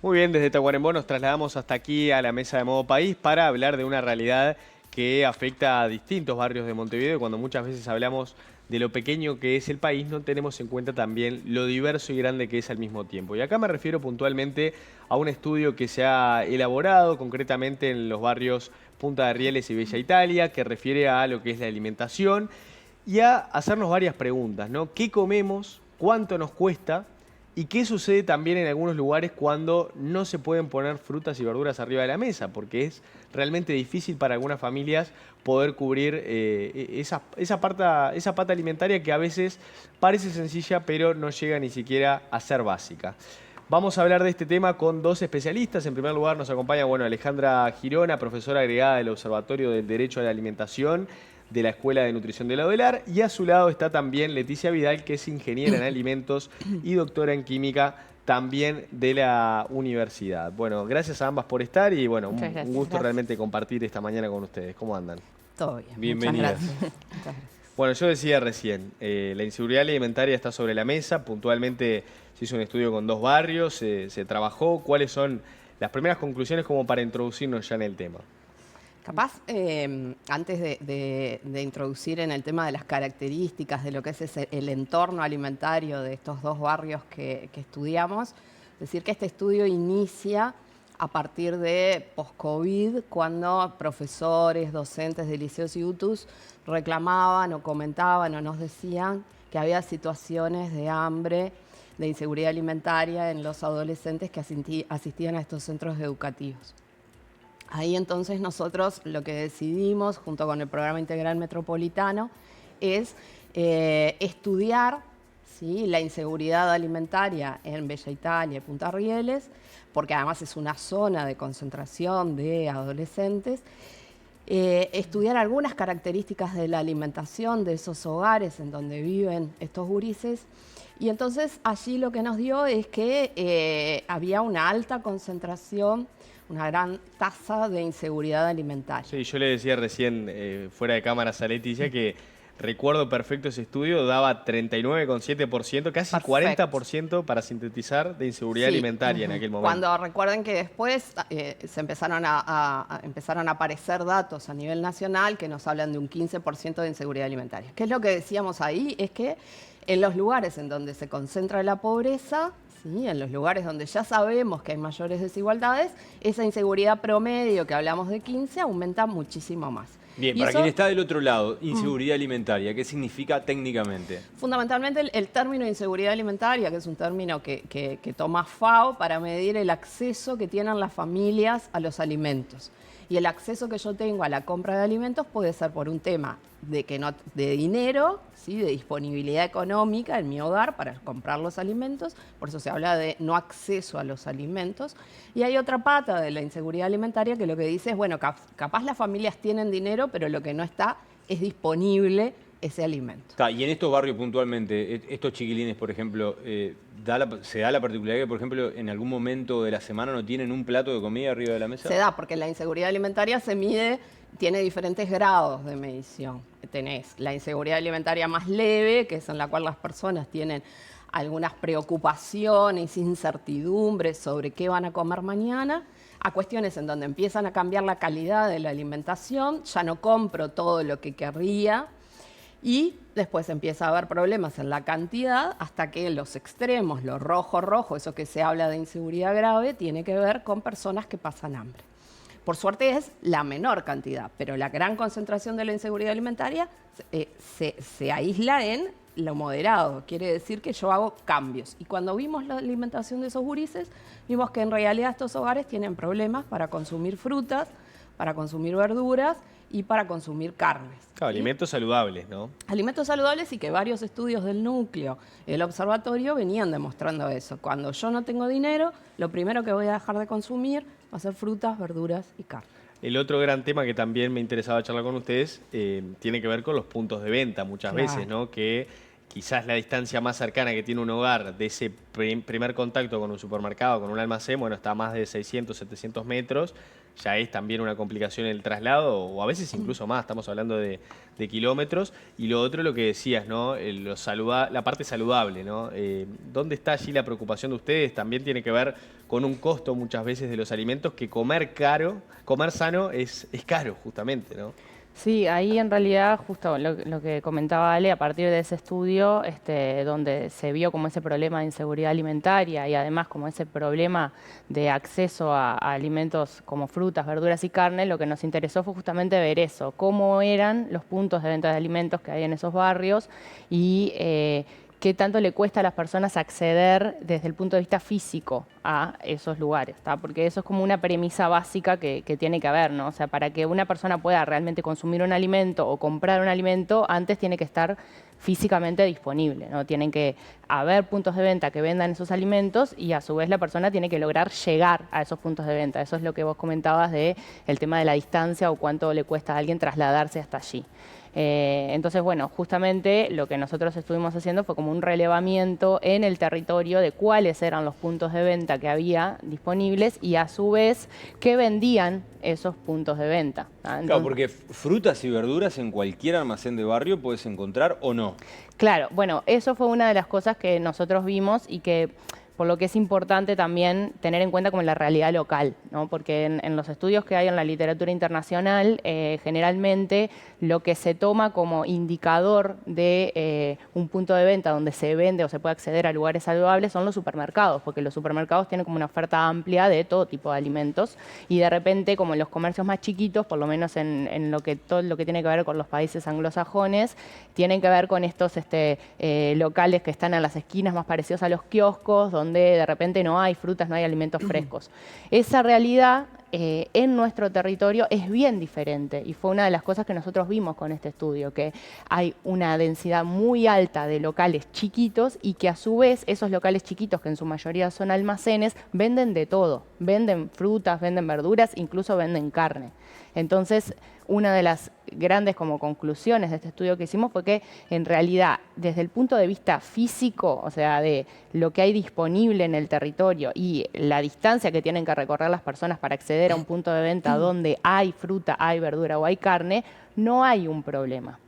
Muy bien, desde Tacuarembó nos trasladamos hasta aquí a la mesa de Modo País para hablar de una realidad que afecta a distintos barrios de Montevideo. Y cuando muchas veces hablamos de lo pequeño que es el país, no tenemos en cuenta también lo diverso y grande que es al mismo tiempo. Y acá me refiero puntualmente a un estudio que se ha elaborado concretamente en los barrios Punta de Rieles y Bella Italia, que refiere a lo que es la alimentación y a hacernos varias preguntas, ¿no? ¿Qué comemos? ¿Cuánto nos cuesta? ¿Y qué sucede también en algunos lugares cuando no se pueden poner frutas y verduras arriba de la mesa? Porque es realmente difícil para algunas familias poder cubrir esa pata alimentaria que a veces parece sencilla, pero no llega ni siquiera a ser básica. Vamos a hablar de este tema con dos especialistas. En primer lugar nos acompaña Alejandra Girona, profesora agregada del Observatorio del Derecho a la Alimentación de la Escuela de Nutrición de la UDELAR, y a su lado está también Leticia Vidal, que es ingeniera en alimentos y doctora en química también de la universidad. Bueno, gracias a ambas por estar y bueno, Muchas un gracias. gusto realmente compartir esta mañana con ustedes. ¿Cómo andan? Todo bien. Bienvenidas. Muchas gracias. Muchas gracias. Bueno, yo decía recién, la inseguridad alimentaria está sobre la mesa. Puntualmente se hizo un estudio con dos barrios, se trabajó. ¿Cuáles son las primeras conclusiones como para introducirnos ya en el tema? Capaz, antes de introducir en el tema de las características de lo que es el entorno alimentario de estos dos barrios que estudiamos, decir que este estudio inicia a partir de post-COVID, cuando profesores, docentes de liceos y UTUS reclamaban o comentaban o nos decían que había situaciones de hambre, de inseguridad alimentaria en los adolescentes que asistían a estos centros educativos. Ahí entonces nosotros lo que decidimos, junto con el Programa Integral Metropolitano, es estudiar, ¿sí?, la inseguridad alimentaria en Bella Italia y Punta Rieles, porque además es una zona de concentración de adolescentes. Estudiar algunas características de la alimentación de esos hogares en donde viven estos gurises. Y entonces allí lo que nos dio es que había una alta concentración, una gran tasa de inseguridad alimentaria. Sí, yo le decía recién, fuera de cámaras a Leticia, que recuerdo perfecto ese estudio, daba 39,7%, casi Perfecto. 40% para sintetizar de inseguridad Sí. alimentaria en aquel momento. Cuando recuerden que después se empezaron empezaron a aparecer datos a nivel nacional que nos hablan de un 15% de inseguridad alimentaria. ¿Qué es lo que decíamos ahí? Es que en los lugares en donde se concentra la pobreza, ¿sí?, en los lugares donde ya sabemos que hay mayores desigualdades, esa inseguridad promedio que hablamos de 15 aumenta muchísimo más. Bien, Y para eso, quien está del otro lado, inseguridad alimentaria, ¿qué significa técnicamente? fundamentalmente el término inseguridad alimentaria, que es un término que toma FAO para medir el acceso que tienen las familias a los alimentos. Y el acceso que yo tengo a la compra de alimentos puede ser por un tema de dinero, ¿sí?, de disponibilidad económica en mi hogar para comprar los alimentos, por eso se habla de no acceso a los alimentos. Y hay otra pata de la inseguridad alimentaria que lo que dice es, bueno, capaz las familias tienen dinero, pero lo que no está es disponible ese alimento. Y en estos barrios puntualmente, estos chiquilines, por ejemplo, ¿se da la particularidad que, por ejemplo, en algún momento de la semana no tienen un plato de comida arriba de la mesa? Se da, porque la inseguridad alimentaria se mide, tiene diferentes grados de medición. Tenés la inseguridad alimentaria más leve, que es en la cual las personas tienen algunas preocupaciones, incertidumbres sobre qué van a comer mañana, a cuestiones en donde empiezan a cambiar la calidad de la alimentación, ya no compro todo lo que querría, y después empieza a haber problemas en la cantidad hasta que los extremos, lo rojo, eso que se habla de inseguridad grave, tiene que ver con personas que pasan hambre. Por suerte es la menor cantidad, pero la gran concentración de la inseguridad alimentaria se aísla en lo moderado. Quiere decir que yo hago cambios. Y cuando vimos la alimentación de esos gurises, vimos que en realidad estos hogares tienen problemas para consumir frutas, para consumir verduras y para consumir carnes. Claro, ¿sí? alimentos saludables, ¿no? Alimentos saludables, y que varios estudios del núcleo, el observatorio, venían demostrando eso. Cuando yo no tengo dinero, lo primero que voy a dejar de consumir va a ser frutas, verduras y carne. El otro gran tema que también me interesaba charlar con ustedes tiene que ver con los puntos de venta muchas Claro. veces, ¿no? Que quizás la distancia más cercana que tiene un hogar de ese primer contacto con un supermercado, con un almacén, bueno, está a más de 600, 700 metros. Ya es también una complicación el traslado, o a veces incluso más, estamos hablando de kilómetros. Y lo otro, lo que decías, ¿no? La parte saludable, ¿no? ¿Dónde está allí la preocupación de ustedes? También tiene que ver con un costo muchas veces de los alimentos, que comer sano es caro justamente, ¿no? Sí, ahí en realidad justo lo que comentaba Ale, a partir de ese estudio donde se vio como ese problema de inseguridad alimentaria y además como ese problema de acceso a alimentos como frutas, verduras y carne, lo que nos interesó fue justamente ver eso, cómo eran los puntos de venta de alimentos que hay en esos barrios y qué tanto le cuesta a las personas acceder desde el punto de vista físico a esos lugares, ¿tá? Porque eso es como una premisa básica que tiene que haber, ¿no? O sea, para que una persona pueda realmente consumir un alimento o comprar un alimento, antes tiene que estar físicamente disponible, ¿no? Tienen que haber puntos de venta que vendan esos alimentos y a su vez la persona tiene que lograr llegar a esos puntos de venta. Eso es lo que vos comentabas de el tema de la distancia o cuánto le cuesta a alguien trasladarse hasta allí. Entonces, bueno, justamente lo que nosotros estuvimos haciendo fue como un relevamiento en el territorio de cuáles eran los puntos de venta que había disponibles y a su vez qué vendían esos puntos de venta. Entonces, claro, porque frutas y verduras en cualquier almacén de barrio puedes encontrar o no. Claro, bueno, eso fue una de las cosas que nosotros vimos y que por lo que es importante también tener en cuenta como la realidad local, ¿no? Porque en los estudios que hay en la literatura internacional, generalmente lo que se toma como indicador de un punto de venta donde se vende o se puede acceder a lugares saludables son los supermercados, porque los supermercados tienen como una oferta amplia de todo tipo de alimentos y de repente como en los comercios más chiquitos, por lo menos en todo lo que tiene que ver con los países anglosajones, tienen que ver con estos locales que están a las esquinas más parecidos a los kioscos, donde de repente no hay frutas, no hay alimentos frescos. Esa realidad en nuestro territorio es bien diferente y fue una de las cosas que nosotros vimos con este estudio, que hay una densidad muy alta de locales chiquitos y que a su vez esos locales chiquitos, que en su mayoría son almacenes, venden de todo, venden frutas, venden verduras, incluso venden carne. Entonces, una de las grandes como conclusiones de este estudio que hicimos fue que en realidad desde el punto de vista físico, o sea, de lo que hay disponible en el territorio y la distancia que tienen que recorrer las personas para acceder a un punto de venta donde hay fruta, hay verdura o hay carne, no hay un problema.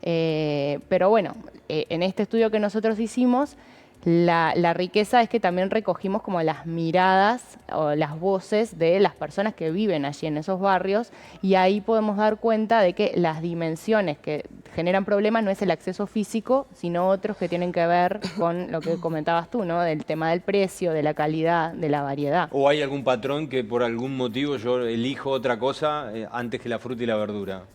Pero bueno, en este estudio que nosotros hicimos, la riqueza es que también recogimos como las miradas o las voces de las personas que viven allí en esos barrios y ahí podemos dar cuenta de que las dimensiones que generan problemas no es el acceso físico, sino otros que tienen que ver con lo que comentabas tú, ¿no? Del tema del precio, de la calidad, de la variedad. ¿O hay algún patrón que por algún motivo yo elijo otra cosa antes que la fruta y la verdura?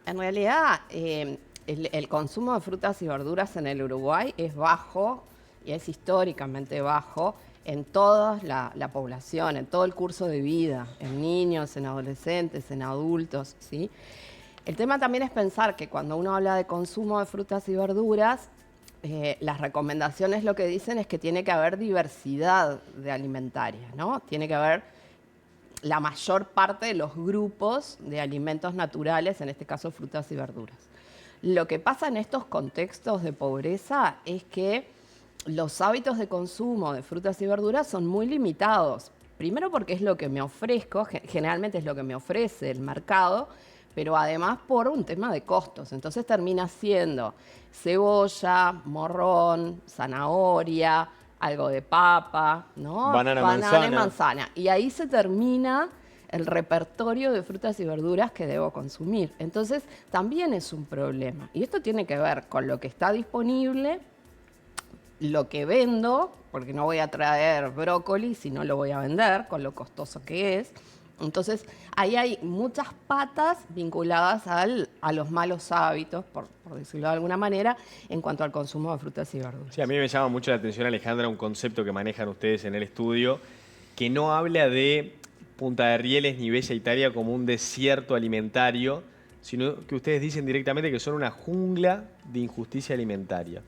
En realidad, el consumo de frutas y verduras en el Uruguay es bajo y es históricamente bajo en toda la población, en todo el curso de vida, en niños, en adolescentes, en adultos, ¿sí? El tema también es pensar que cuando uno habla de consumo de frutas y verduras, las recomendaciones lo que dicen es que tiene que haber diversidad de alimentaria, ¿no? Tiene que haber la mayor parte de los grupos de alimentos naturales, en este caso frutas y verduras. Lo que pasa en estos contextos de pobreza es que los hábitos de consumo de frutas y verduras son muy limitados. Primero porque es lo que me ofrezco, generalmente es lo que me ofrece el mercado, pero además por un tema de costos. Entonces termina siendo cebolla, morrón, zanahoria, algo de papa, ¿no? Banana y manzana. Y ahí se termina el repertorio de frutas y verduras que debo consumir. Entonces también es un problema. Y esto tiene que ver con lo que está disponible, lo que vendo, porque no voy a traer brócoli si no lo voy a vender, con lo costoso que es. Entonces, ahí hay muchas patas vinculadas a los malos hábitos, por decirlo de alguna manera, en cuanto al consumo de frutas y verduras. Sí, a mí me llama mucho la atención, Alejandra, un concepto que manejan ustedes en el estudio, que no habla de Punta de Rieles ni Bella Italia como un desierto alimentario, sino que ustedes dicen directamente que son una jungla de injusticia alimentaria.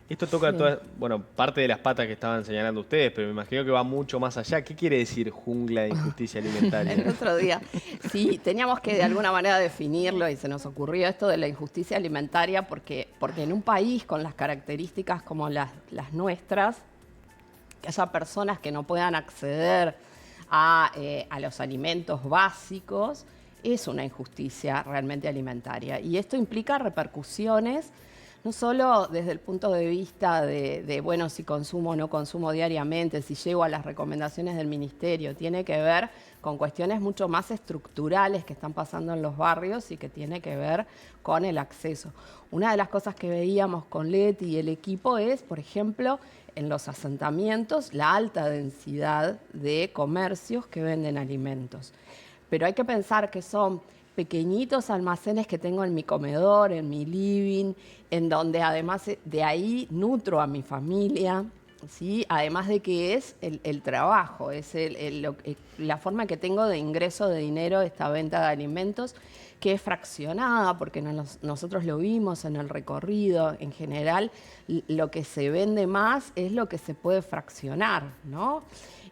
Esto toca parte de las patas que estaban señalando ustedes, pero me imagino que va mucho más allá. ¿Qué quiere decir jungla de injusticia alimentaria? El otro día, sí, teníamos que de alguna manera definirlo y se nos ocurrió esto de la injusticia alimentaria porque en un país con las características como las nuestras, que haya personas que no puedan acceder a los alimentos básicos, es una injusticia realmente alimentaria. Y esto implica repercusiones no solo desde el punto de vista bueno, si consumo o no consumo diariamente, si llego a las recomendaciones del ministerio, tiene que ver con cuestiones mucho más estructurales que están pasando en los barrios y que tiene que ver con el acceso. Una de las cosas que veíamos con Leti y el equipo es, por ejemplo, en los asentamientos, la alta densidad de comercios que venden alimentos. Pero hay que pensar que son pequeñitos almacenes que tengo en mi comedor, en mi living, en donde además de ahí nutro a mi familia, ¿sí? Además de que es el trabajo, es la forma que tengo de ingreso de dinero, esta venta de alimentos, que es fraccionada, porque nosotros lo vimos en el recorrido. En general, lo que se vende más es lo que se puede fraccionar, ¿no?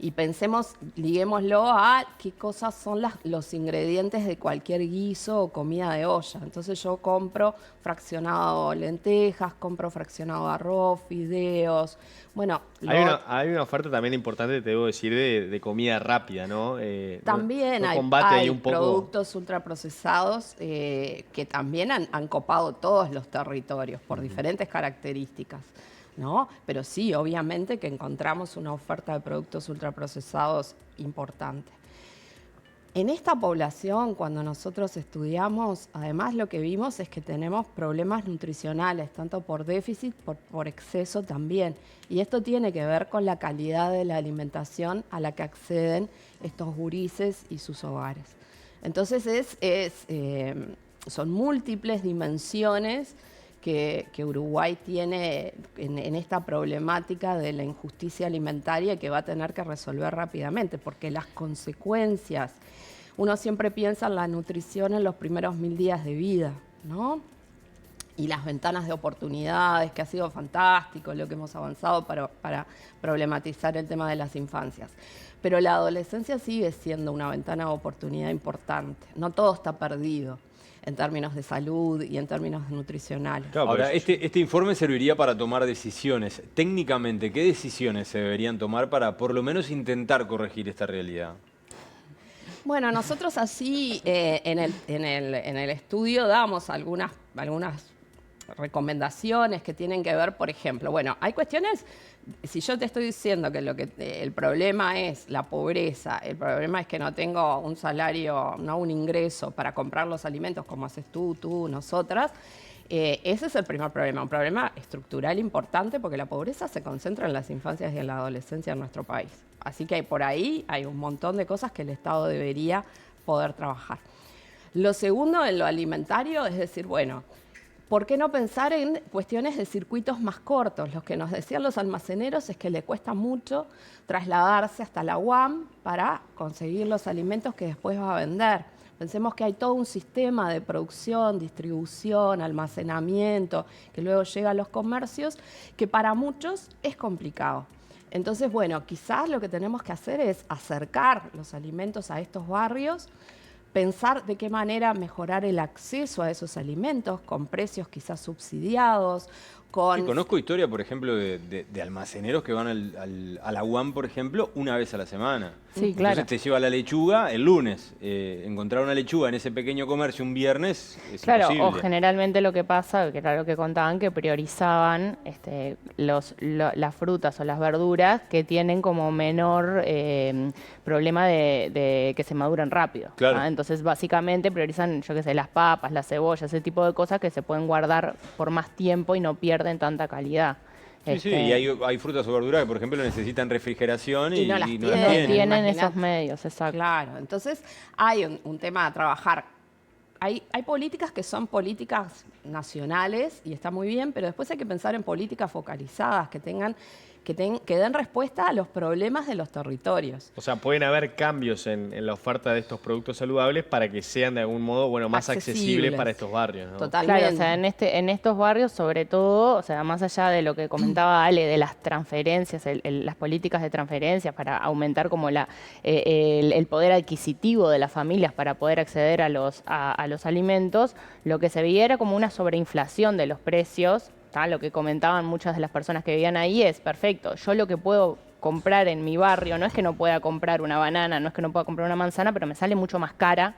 Y pensemos, liguémoslo a qué cosas son los ingredientes de cualquier guiso o comida de olla. Entonces yo compro fraccionado lentejas, compro fraccionado arroz, fideos. Bueno, Hay una oferta también importante, te debo decir, de comida rápida, ¿no? También no hay combate ahí un poco. productos ultraprocesados que también han copado todos los territorios por diferentes características, ¿no? Pero sí, obviamente que encontramos una oferta de productos ultraprocesados importante. En esta población, cuando nosotros estudiamos, además lo que vimos es que tenemos problemas nutricionales, tanto por déficit, por exceso también. Y esto tiene que ver con la calidad de la alimentación a la que acceden estos gurises y sus hogares. Entonces son múltiples dimensiones que Uruguay tiene en esta problemática de la injusticia alimentaria y que va a tener que resolver rápidamente, porque las consecuencias, uno siempre piensa en la nutrición en los primeros 1000 días de vida, ¿no? Y las ventanas de oportunidades, que ha sido fantástico lo que hemos avanzado para problematizar el tema de las infancias. Pero la adolescencia sigue siendo una ventana de oportunidad importante. No todo está perdido en términos de salud y en términos nutricionales. Claro, ahora, este informe serviría para tomar decisiones. Técnicamente, ¿qué decisiones se deberían tomar para por lo menos intentar corregir esta realidad? Bueno, nosotros así en el estudio damos algunas recomendaciones que tienen que ver, por ejemplo, bueno, hay cuestiones, si yo te estoy diciendo que el problema es la pobreza, el problema es que no tengo un salario, no un ingreso para comprar los alimentos como haces tú, nosotras, ese es el primer problema, un problema estructural importante porque la pobreza se concentra en las infancias y en la adolescencia en nuestro país. Así que por ahí hay un montón de cosas que el Estado debería poder trabajar. Lo segundo, en lo alimentario, es decir, bueno, ¿por qué no pensar en cuestiones de circuitos más cortos? Lo que nos decían los almaceneros es que le cuesta mucho trasladarse hasta la UAM para conseguir los alimentos que después va a vender. Pensemos que hay todo un sistema de producción, distribución, almacenamiento, que luego llega a los comercios, que para muchos es complicado. Entonces, bueno, quizás lo que tenemos que hacer es acercar los alimentos a estos barrios, pensar de qué manera mejorar el acceso a esos alimentos con precios quizás subsidiados. Sí, conozco historia, por ejemplo, de almaceneros que van a la UAM, por ejemplo, una vez a la semana. Sí, claro. Entonces te lleva la lechuga el lunes. Encontrar una lechuga en ese pequeño comercio un viernes es imposible. O generalmente lo que pasa, que era lo que contaban, que priorizaban las frutas o las verduras que tienen como menor problema de que se maduran rápido. Claro. Entonces, básicamente priorizan, yo qué sé, las papas, las cebollas, ese tipo de cosas que se pueden guardar por más tiempo y no pierden tanta calidad. Sí, y hay frutas o verduras que, por ejemplo, necesitan refrigeración y no las no tienen. las No tienen. tienen Imaginate. esos medios, exacto. Claro, entonces hay un tema a trabajar. Hay políticas que son políticas nacionales y está muy bien, pero después hay que pensar en políticas focalizadas que den respuesta a los problemas de los territorios. O sea, pueden haber cambios en la oferta de estos productos saludables para que sean de algún modo, bueno, más accesibles para estos barrios, ¿no? Totalmente. Claro, o sea, en estos barrios, sobre todo, o sea, más allá de lo que comentaba Ale, de las transferencias, las políticas de transferencias para aumentar como el poder adquisitivo de las familias para poder acceder a los alimentos, lo que se veía era como una sobreinflación de los precios. Lo que comentaban muchas de las personas que vivían ahí es, perfecto, yo lo que puedo comprar en mi barrio no es que no pueda comprar una banana, no es que no pueda comprar una manzana, pero me sale mucho más cara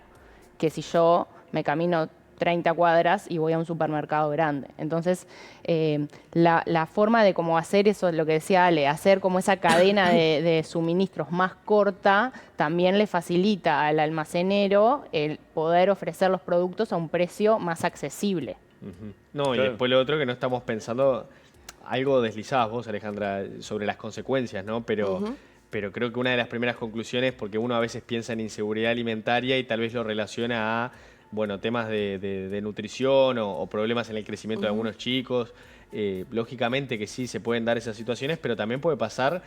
que si yo me camino 30 cuadras y voy a un supermercado grande. Entonces, la forma de cómo hacer eso, lo que decía Ale, hacer como esa cadena de suministros más corta, también le facilita al almacenero el poder ofrecer los productos a un precio más accesible. No, Claro. y después lo otro que no estamos pensando, algo deslizabas vos, Alejandra, sobre las consecuencias, ¿no? Pero creo que una de las primeras conclusiones, porque uno a veces piensa en inseguridad alimentaria y tal vez lo relaciona a, bueno, temas de nutrición o problemas en el crecimiento de algunos chicos. Lógicamente que sí se pueden dar esas situaciones, pero también puede pasar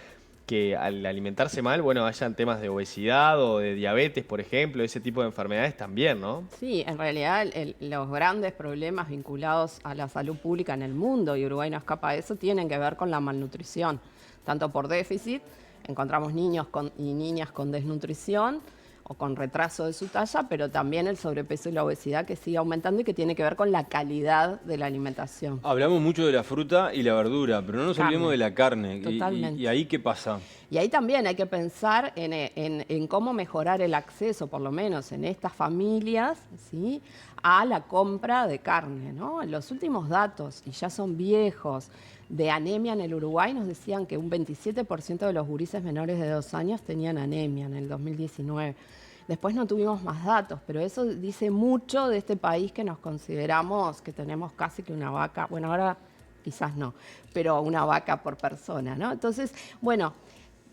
que al alimentarse mal, bueno, hayan temas de obesidad o de diabetes, por ejemplo, ese tipo de enfermedades también, ¿no? Sí, en realidad los grandes problemas vinculados a la salud pública en el mundo, y Uruguay no escapa de eso, tienen que ver con la malnutrición. Tanto por déficit, encontramos niños y niñas con desnutrición o con retraso de su talla, pero también el sobrepeso y la obesidad que sigue aumentando y que tiene que ver con la calidad de la alimentación. Hablamos mucho de la fruta y la verdura, pero no nos Carne. olvidemos de la carne. Totalmente. ¿Y ahí qué pasa? Y ahí también hay que pensar en cómo mejorar el acceso, por lo menos en estas familias, ¿sí?, a la compra de carne, ¿no? Los últimos datos, y ya son viejos, de anemia en el Uruguay nos decían que un 27% de los gurises menores de 2 años tenían anemia en el 2019. Después no tuvimos más datos, pero eso dice mucho de este país que nos consideramos que tenemos casi que una vaca, bueno, ahora quizás no, pero una vaca por persona, ¿no? Entonces, bueno,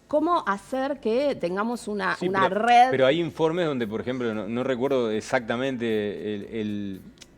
¿cómo hacer que tengamos una red? Pero hay informes donde, por ejemplo, no recuerdo exactamente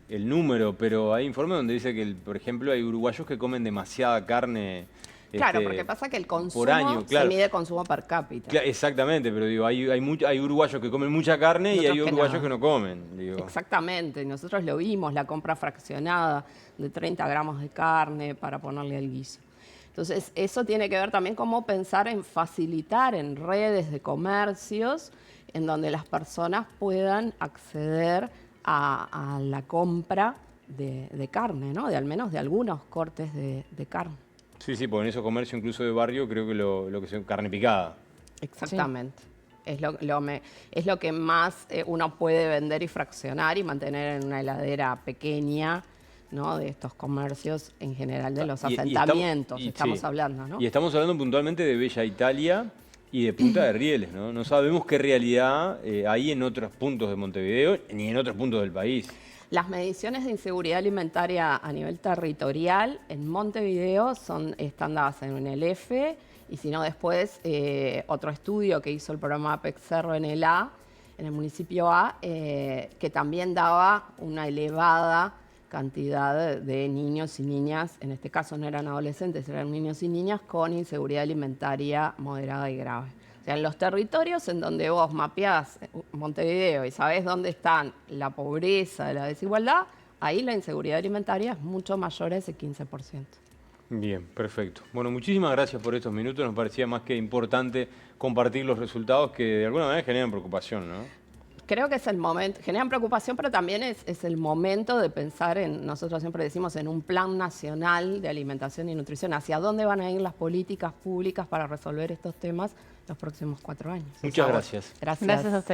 el número, pero hay informes donde dice que, por ejemplo, hay uruguayos que comen demasiada carne. Claro, porque pasa que el consumo por año, claro. se mide consumo per cápita. Exactamente, pero digo, hay uruguayos que comen mucha carne y hay uruguayos que no comen. Digo. Exactamente, nosotros lo vimos, la compra fraccionada de 30 gramos de carne para ponerle al guiso. Entonces, eso tiene que ver también cómo pensar en facilitar en redes de comercios en donde las personas puedan acceder a la compra de carne, ¿no? De al menos de algunos cortes de carne. Sí, porque en esos comercios incluso de barrio creo que lo que es carne picada. Exactamente. Sí. Es lo que más uno puede vender y fraccionar y mantener en una heladera pequeña, ¿no?, de estos comercios en general, de los asentamientos, estamos hablando, ¿no? Y estamos hablando puntualmente de Bella Italia y de Punta de Rieles, ¿no? No sabemos qué realidad hay en otros puntos de Montevideo ni en otros puntos del país. Las mediciones de inseguridad alimentaria a nivel territorial en Montevideo están dadas en UNELF, y si no después otro estudio que hizo el programa Apex Cerro en el municipio A, que también daba una elevada cantidad de niños y niñas, en este caso no eran adolescentes, eran niños y niñas con inseguridad alimentaria moderada y grave. O sea, en los territorios en donde vos mapeás Montevideo y sabés dónde están la pobreza, la desigualdad, ahí la inseguridad alimentaria es mucho mayor a ese 15%. Bien, perfecto. Bueno, muchísimas gracias por estos minutos. Nos parecía más que importante compartir los resultados que de alguna manera generan preocupación, ¿no? Creo que es el momento, generan preocupación, pero también es el momento de pensar nosotros siempre decimos, en un plan nacional de alimentación y nutrición, hacia dónde van a ir las políticas públicas para resolver estos temas los próximos 4 años. Muchas gracias. Gracias. Gracias a ustedes.